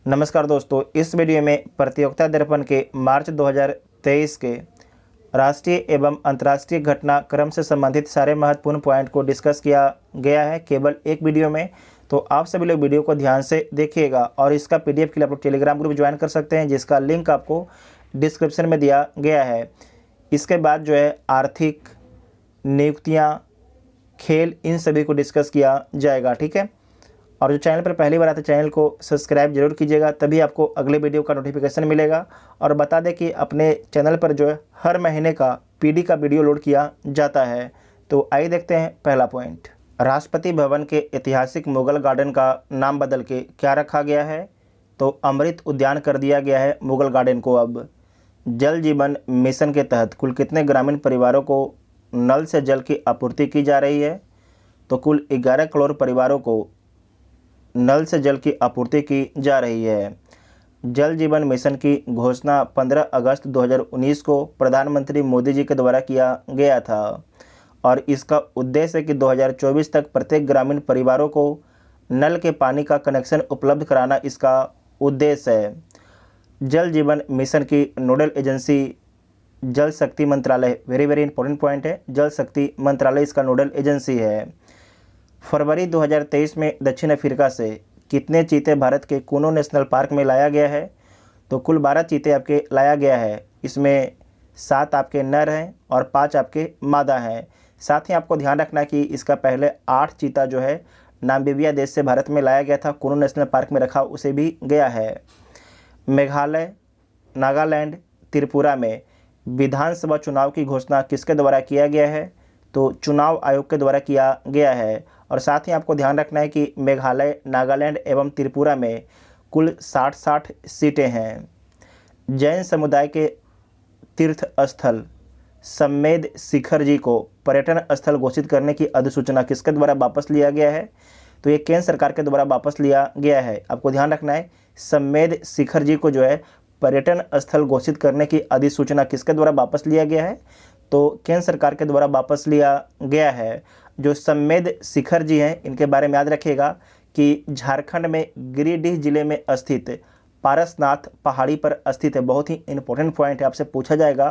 नमस्कार दोस्तों, इस वीडियो में प्रतियोगिता दर्पण के मार्च 2023 के राष्ट्रीय एवं अंतर्राष्ट्रीय घटनाक्रम से संबंधित सारे महत्वपूर्ण पॉइंट को डिस्कस किया गया है केवल एक वीडियो में। तो आप सभी लोग वीडियो को ध्यान से देखिएगा और इसका पीडीएफ के लिए आप लोग टेलीग्राम ग्रुप ज्वाइन कर सकते हैं, जिसका लिंक आपको डिस्क्रिप्शन में दिया गया है। इसके बाद जो है आर्थिक, नियुक्तियाँ, खेल, इन सभी को डिस्कस किया जाएगा, ठीक है। और जो चैनल पर पहली बार आते चैनल को सब्सक्राइब जरूर कीजिएगा, तभी आपको अगले वीडियो का नोटिफिकेशन मिलेगा। और बता दें कि अपने चैनल पर जो है हर महीने का पीडी का वीडियो लोड किया जाता है। तो आइए देखते हैं पहला पॉइंट। राष्ट्रपति भवन के ऐतिहासिक मुगल गार्डन का नाम बदल के क्या रखा गया है? तो अमृत उद्यान कर दिया गया है मुगल गार्डन को। अब जल जीवन मिशन के तहत कुल कितने ग्रामीण परिवारों को नल से जल की आपूर्ति की जा रही है? तो कुल 11 करोड़ परिवारों को नल से जल की आपूर्ति की जा रही है। जल जीवन मिशन की घोषणा 15 अगस्त 2019 को प्रधानमंत्री मोदी जी के द्वारा किया गया था और इसका उद्देश्य है कि 2024 तक प्रत्येक ग्रामीण परिवारों को नल के पानी का कनेक्शन उपलब्ध कराना इसका उद्देश्य है। जल जीवन मिशन की नोडल एजेंसी जल शक्ति मंत्रालय, वेरी इंपॉर्टेंट पॉइंट है, जल शक्ति मंत्रालय इसका नोडल एजेंसी है। फरवरी 2023 में दक्षिण अफ्रीका से कितने चीते भारत के कूनो नेशनल पार्क में लाया गया है? तो कुल 12 चीते आपके लाया गया है। इसमें 7 आपके नर हैं और 5 आपके मादा हैं। साथ ही आपको ध्यान रखना कि इसका पहले 8 चीता जो है नामीबिया देश से भारत में लाया गया था, कूनो नेशनल पार्क में रखा उसे भी गया है। मेघालय, नागालैंड, त्रिपुरा में विधानसभा चुनाव की घोषणा किसके द्वारा किया गया है? तो चुनाव आयोग के द्वारा किया गया है। और साथ ही आपको ध्यान रखना है कि मेघालय, नागालैंड एवं त्रिपुरा में कुल 60 सीटें हैं। जैन समुदाय के तीर्थ स्थल सम्मेद शिखर जी को पर्यटन स्थल घोषित करने की अधिसूचना किसके द्वारा वापस लिया गया है? तो ये केंद्र सरकार के द्वारा वापस लिया गया है। आपको ध्यान रखना है, सम्मेद शिखर जी को जो है पर्यटन स्थल घोषित करने की अधिसूचना किसके द्वारा वापस लिया गया है? तो केंद्र सरकार के द्वारा वापस लिया गया है। जो सम्मेद शिखर जी हैं, इनके बारे में याद रखिएगा कि झारखंड में गिरिडीह जिले में स्थित पारसनाथ पहाड़ी पर स्थित है। बहुत ही इंपॉर्टेंट पॉइंट है, आपसे पूछा जाएगा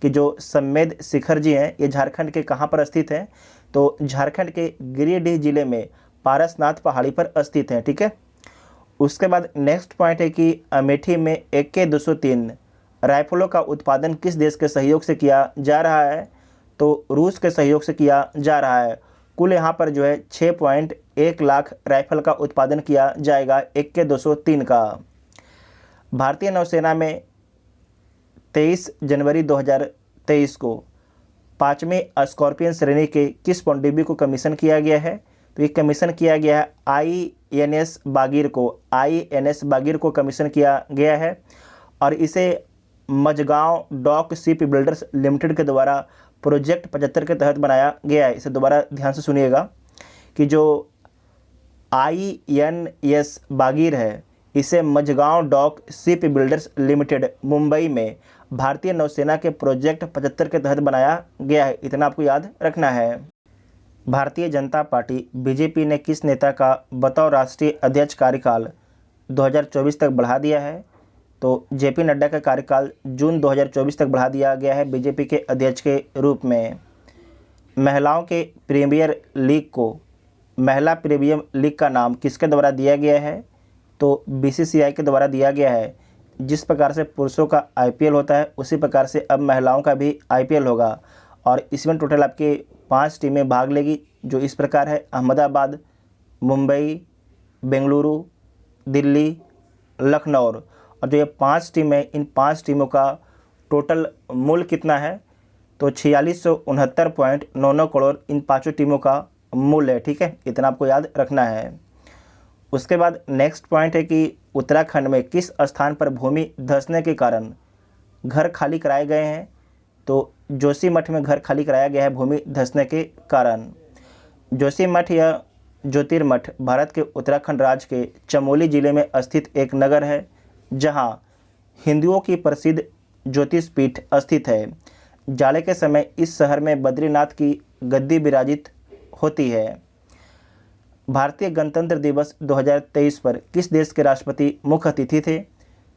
कि जो सम्मेद शिखर जी हैं ये झारखंड के कहाँ पर स्थित हैं? तो झारखंड के गिरिडीह जिले में पारसनाथ पहाड़ी पर स्थित हैं, ठीक है। उसके बाद नेक्स्ट पॉइंट है कि अमेठी में AK-203 राइफलों का उत्पादन किस देश के सहयोग से किया जा रहा है? तो रूस के सहयोग से किया जा रहा है। कुल यहाँ पर जो है 6.1 लाख राइफल का उत्पादन किया जाएगा AK-203 का। भारतीय नौसेना में 23 जनवरी 2023 को 5वें स्कॉर्पियन श्रेणी के किस पनडुब्बी को कमीशन किया गया है? तो ये कमीशन किया गया है INS बागीर को कमीशन किया गया है और इसे Mazagon dock ship builders limited के द्वारा प्रोजेक्ट 75 के तहत बनाया गया है। इसे दोबारा ध्यान से सुनिएगा कि जो INS बागीर है इसे Mazagon dock ship builders limited Mumbai में भारतीय नौसेना के प्रोजेक्ट 75 के तहत बनाया गया है। इतना आपको याद रखना है। भारतीय जनता पार्टी BJP ने किस नेता का बतौर राष्ट्रीय अध्यक्ष कार्यकाल 2024 तक बढ़ा दिया है? तो JP नड्डा का कार्यकाल जून 2024 तक बढ़ा दिया गया है BJP के अध्यक्ष के रूप में। महिलाओं के प्रीमियर लीग को महिला प्रीमियर लीग का नाम किसके द्वारा दिया गया है? तो BCCI के द्वारा दिया गया है। जिस प्रकार से पुरुषों का IPL होता है उसी प्रकार से अब महिलाओं का भी IPL होगा और इसमें टोटल आपके 5 टीमें भाग लेगी, जो इस प्रकार है: अहमदाबाद, मुंबई, बेंगलुरु, दिल्ली, लखनऊ। और जो ये 5 टीमें, इन 5 टीमों का टोटल मूल्य कितना है? तो 4669.99 करोड़ इन 5 टीमों का मूल्य है, ठीक है। इतना आपको याद रखना है। उसके बाद नेक्स्ट पॉइंट है कि उत्तराखंड में किस स्थान पर भूमि धंसने के कारण घर खाली कराए गए हैं? तो जोशीमठ में घर खाली कराया गया है भूमि धंसने के कारण। जोशीमठ या ज्योतिर्मठ भारत के उत्तराखंड राज्य के चमोली जिले में स्थित एक नगर है, जहां हिंदुओं की प्रसिद्ध ज्योतिष पीठ स्थित है। जाड़े के समय इस शहर में बद्रीनाथ की गद्दी विराजित होती है। भारतीय गणतंत्र दिवस 2023 पर किस देश के राष्ट्रपति मुख्य अतिथि थे?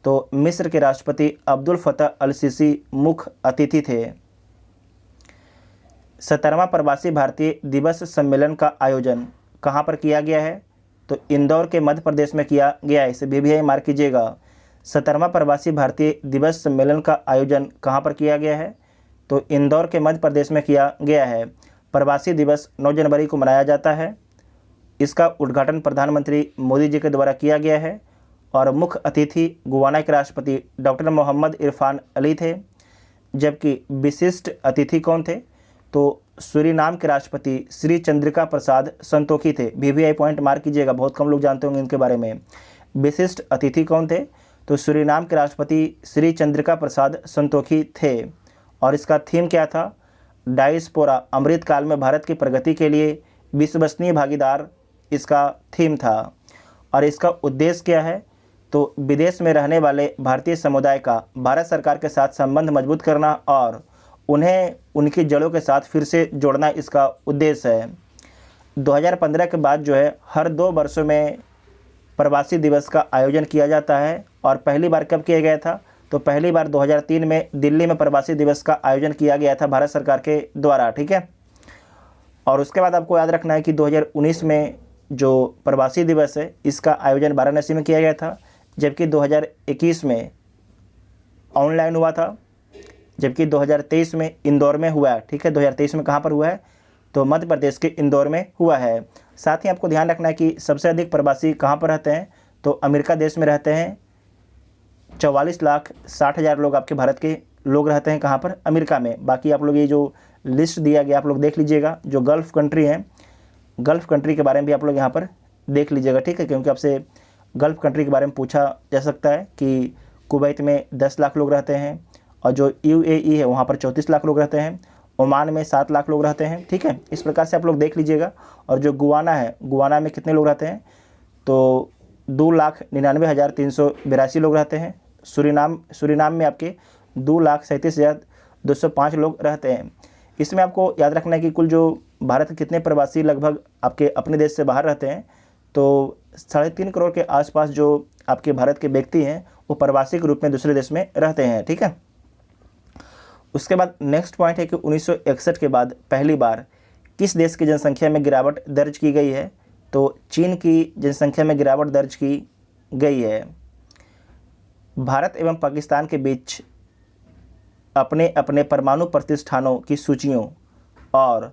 तो मिस्र के राष्ट्रपति अब्दुल फतह अल सीसी मुख्य अतिथि थे। 17वां प्रवासी भारतीय दिवस सम्मेलन का आयोजन कहाँ पर किया गया है? तो इंदौर के मध्य प्रदेश में किया गया है। इसे भी मार्क कीजिएगा। 17वां प्रवासी भारतीय दिवस सम्मेलन का आयोजन कहाँ पर किया गया है? तो इंदौर के मध्य प्रदेश में किया गया है। प्रवासी दिवस 9 जनवरी को मनाया जाता है। इसका उद्घाटन प्रधानमंत्री मोदी जी के द्वारा किया गया है और मुख्य अतिथि गुयाना के राष्ट्रपति डॉक्टर मोहम्मद इरफान अली थे। जबकि विशिष्ट अतिथि कौन थे? तो सूरीनाम के राष्ट्रपति श्री चंद्रिका प्रसाद संतोखी थे। वीवीआई पॉइंट मार्क कीजिएगा, बहुत कम लोग जानते होंगे इनके बारे में। विशिष्ट अतिथि कौन थे? तो सूरीनाम के राष्ट्रपति श्री चंद्रिका प्रसाद संतोखी थे। और इसका थीम क्या था? डायस्पोरा, अमृतकाल में भारत की प्रगति के लिए विश्वसनीय भागीदार इसका थीम था। और इसका उद्देश्य क्या है? तो विदेश में रहने वाले भारतीय समुदाय का भारत सरकार के साथ संबंध मजबूत करना और उन्हें उनकी जड़ों के साथ फिर से जोड़ना इसका उद्देश्य है। 2015 के बाद जो है हर 2 वर्षों में प्रवासी दिवस का आयोजन किया जाता है। और पहली बार कब किया गया था? तो पहली बार 2003 में दिल्ली में प्रवासी दिवस का आयोजन किया गया था भारत सरकार के द्वारा, ठीक है। और उसके बाद आपको याद रखना है कि 2019 में जो प्रवासी दिवस है इसका आयोजन वाराणसी में किया गया था, जबकि 2021 में ऑनलाइन हुआ था, जबकि 2023 में इंदौर में हुआ है, ठीक है। 2023 में कहाँ पर हुआ है? तो मध्य प्रदेश के इंदौर में हुआ है। साथ ही आपको ध्यान रखना है कि सबसे अधिक प्रवासी कहाँ पर रहते हैं? तो अमेरिका देश में रहते हैं। 44,60,000 लोग आपके भारत के लोग रहते हैं कहाँ पर? अमेरिका में। बाकी आप लोग ये जो लिस्ट दिया गया आप लोग देख लीजिएगा। जो गल्फ़ कंट्री हैं, गल्फ़ कंट्री के बारे में भी आप लोग यहाँ पर देख लीजिएगा, ठीक है, क्योंकि आपसे गल्फ़ कंट्री के बारे में पूछा जा सकता है कि कुवैत में 10 लाख लोग रहते हैं और जो यूएई है वहाँ पर 34 लाख लोग रहते हैं, ओमान में 7 लाख लोग रहते हैं, ठीक है। इस प्रकार से आप लोग देख लीजिएगा। और जो गुयाना है, गुयाना में कितने लोग रहते हैं? तो 2,99,382 लोग रहते हैं। सूरीनाम में आपके 2,37,205 लोग रहते हैं। इसमें आपको याद रखना है कि कुल जो भारत के कितने प्रवासी लगभग आपके अपने देश से बाहर रहते हैं, तो 3.5 करोड़ के आसपास जो आपके भारत के व्यक्ति हैं वो प्रवासी के रूप में दूसरे देश में रहते हैं, ठीक है। उसके बाद नेक्स्ट पॉइंट है कि 1961 के बाद पहली बार किस देश की जनसंख्या में गिरावट दर्ज की गई है? तो चीन की जनसंख्या में गिरावट दर्ज की गई है। भारत एवं पाकिस्तान के बीच अपने अपने परमाणु प्रतिष्ठानों की सूचियों और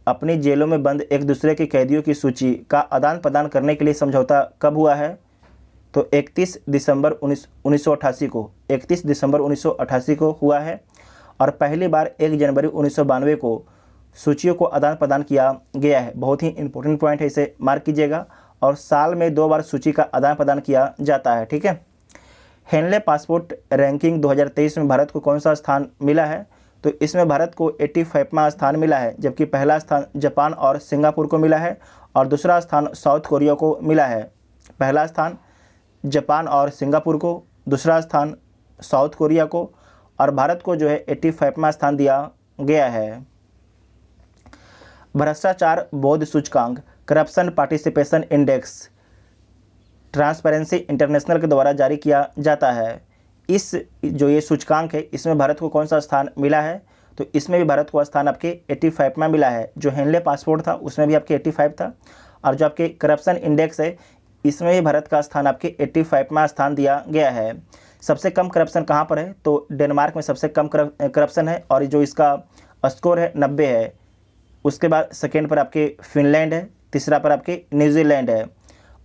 अपनी जेलों में बंद एक दूसरे के कैदियों की सूची का आदान प्रदान करने के लिए समझौता कब हुआ है? तो 31 दिसंबर 1988 को 31 दिसंबर 1988 को हुआ है। और पहली बार 1 जनवरी 1992 को सूचियों को आदान प्रदान किया गया है। बहुत ही इंपॉर्टेंट पॉइंट है, इसे मार्क कीजिएगा। और साल में 2 बार सूची का आदान प्रदान किया जाता है, ठीक है। हेनले पासपोर्ट रैंकिंग 2023 में भारत को कौन सा स्थान मिला है? तो इसमें भारत को 85वां स्थान मिला है, जबकि पहला स्थान जापान और सिंगापुर को मिला है और दूसरा स्थान साउथ कोरिया को मिला है। पहला स्थान जापान और सिंगापुर को, दूसरा स्थान साउथ कोरिया को, और भारत को जो है 85वां स्थान दिया गया है। भ्रष्टाचार बोध सूचकांक, corruption participation index transparency international के द्वारा जारी किया जाता है। इस जो ये सूचकांक है इसमें भारत को कौन सा स्थान मिला है? तो इसमें भी भारत को स्थान आपके 85वां मिला है। जो हेनले पासपोर्ट था उसमें भी आपके 85 था, और जो आपके करप्शन इंडेक्स है इसमें भी भारत का स्थान आपके 85वां स्थान दिया गया है। सबसे कम करप्शन कहाँ पर है? तो डेनमार्क में सबसे कम करप्शन है और जो इसका स्कोर है 90 है। उसके बाद सेकेंड पर आपके फिनलैंड है, तीसरा पर आपके न्यूजीलैंड है।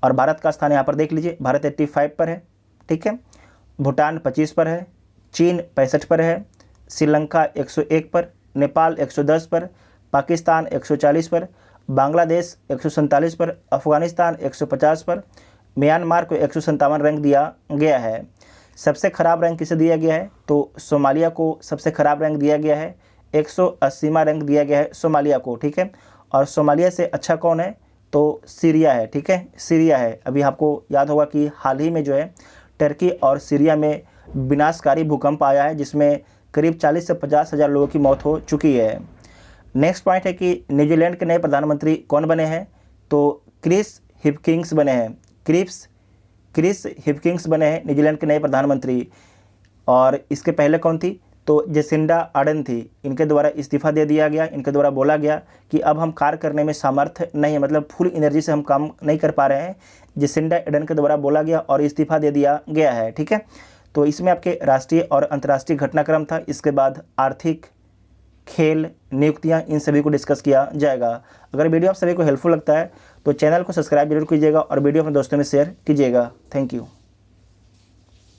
और भारत का स्थान यहाँ पर देख लीजिए, भारत 85 पर है, ठीक है। भूटान 25 पर है, चीन 65 पर है, श्रीलंका 101 पर, नेपाल 110 पर, पाकिस्तान 140 पर, बांग्लादेश 147 पर, अफगानिस्तान 150 पर, म्यांमार को 157 रैंक दिया गया है। सबसे खराब रैंक किसे दिया गया है? तो सोमालिया को सबसे खराब रैंक दिया गया है, 180वां रैंक दिया गया है सोमालिया को, ठीक है। और सोमालिया से अच्छा कौन है? तो सीरिया है, ठीक है, सीरिया है। अभी आपको याद होगा कि हाल ही में जो है टर्की और सीरिया में विनाशकारी भूकंप आया है, जिसमें करीब 40 से 50 हज़ार लोगों की मौत हो चुकी है। नेक्स्ट पॉइंट है कि न्यूजीलैंड के नए प्रधानमंत्री कौन बने हैं? तो क्रिस हिपकिंस बने हैं। क्रिस हिपकिंस बने हैं न्यूजीलैंड के नए प्रधानमंत्री। और इसके पहले कौन थी? तो जेसिंडा आर्डन थी। इनके द्वारा इस्तीफ़ा दे दिया गया। इनके द्वारा बोला गया कि अब हम कार्य करने में सामर्थ्य नहीं है, मतलब फुल एनर्जी से हम काम नहीं कर पा रहे हैं। जेसिंडा आर्डन के द्वारा बोला गया और इस्तीफ़ा दे दिया गया है। ठीक है, तो इसमें आपके राष्ट्रीय और अंतर्राष्ट्रीय घटनाक्रम था। इसके बाद आर्थिक, खेल, नियुक्तियां, इन सभी को डिस्कस किया जाएगा। अगर वीडियो आप सभी को हेल्पफुल लगता है तो चैनल को सब्सक्राइब जरूर कीजिएगा और वीडियो अपने दोस्तों में शेयर कीजिएगा। Thank you.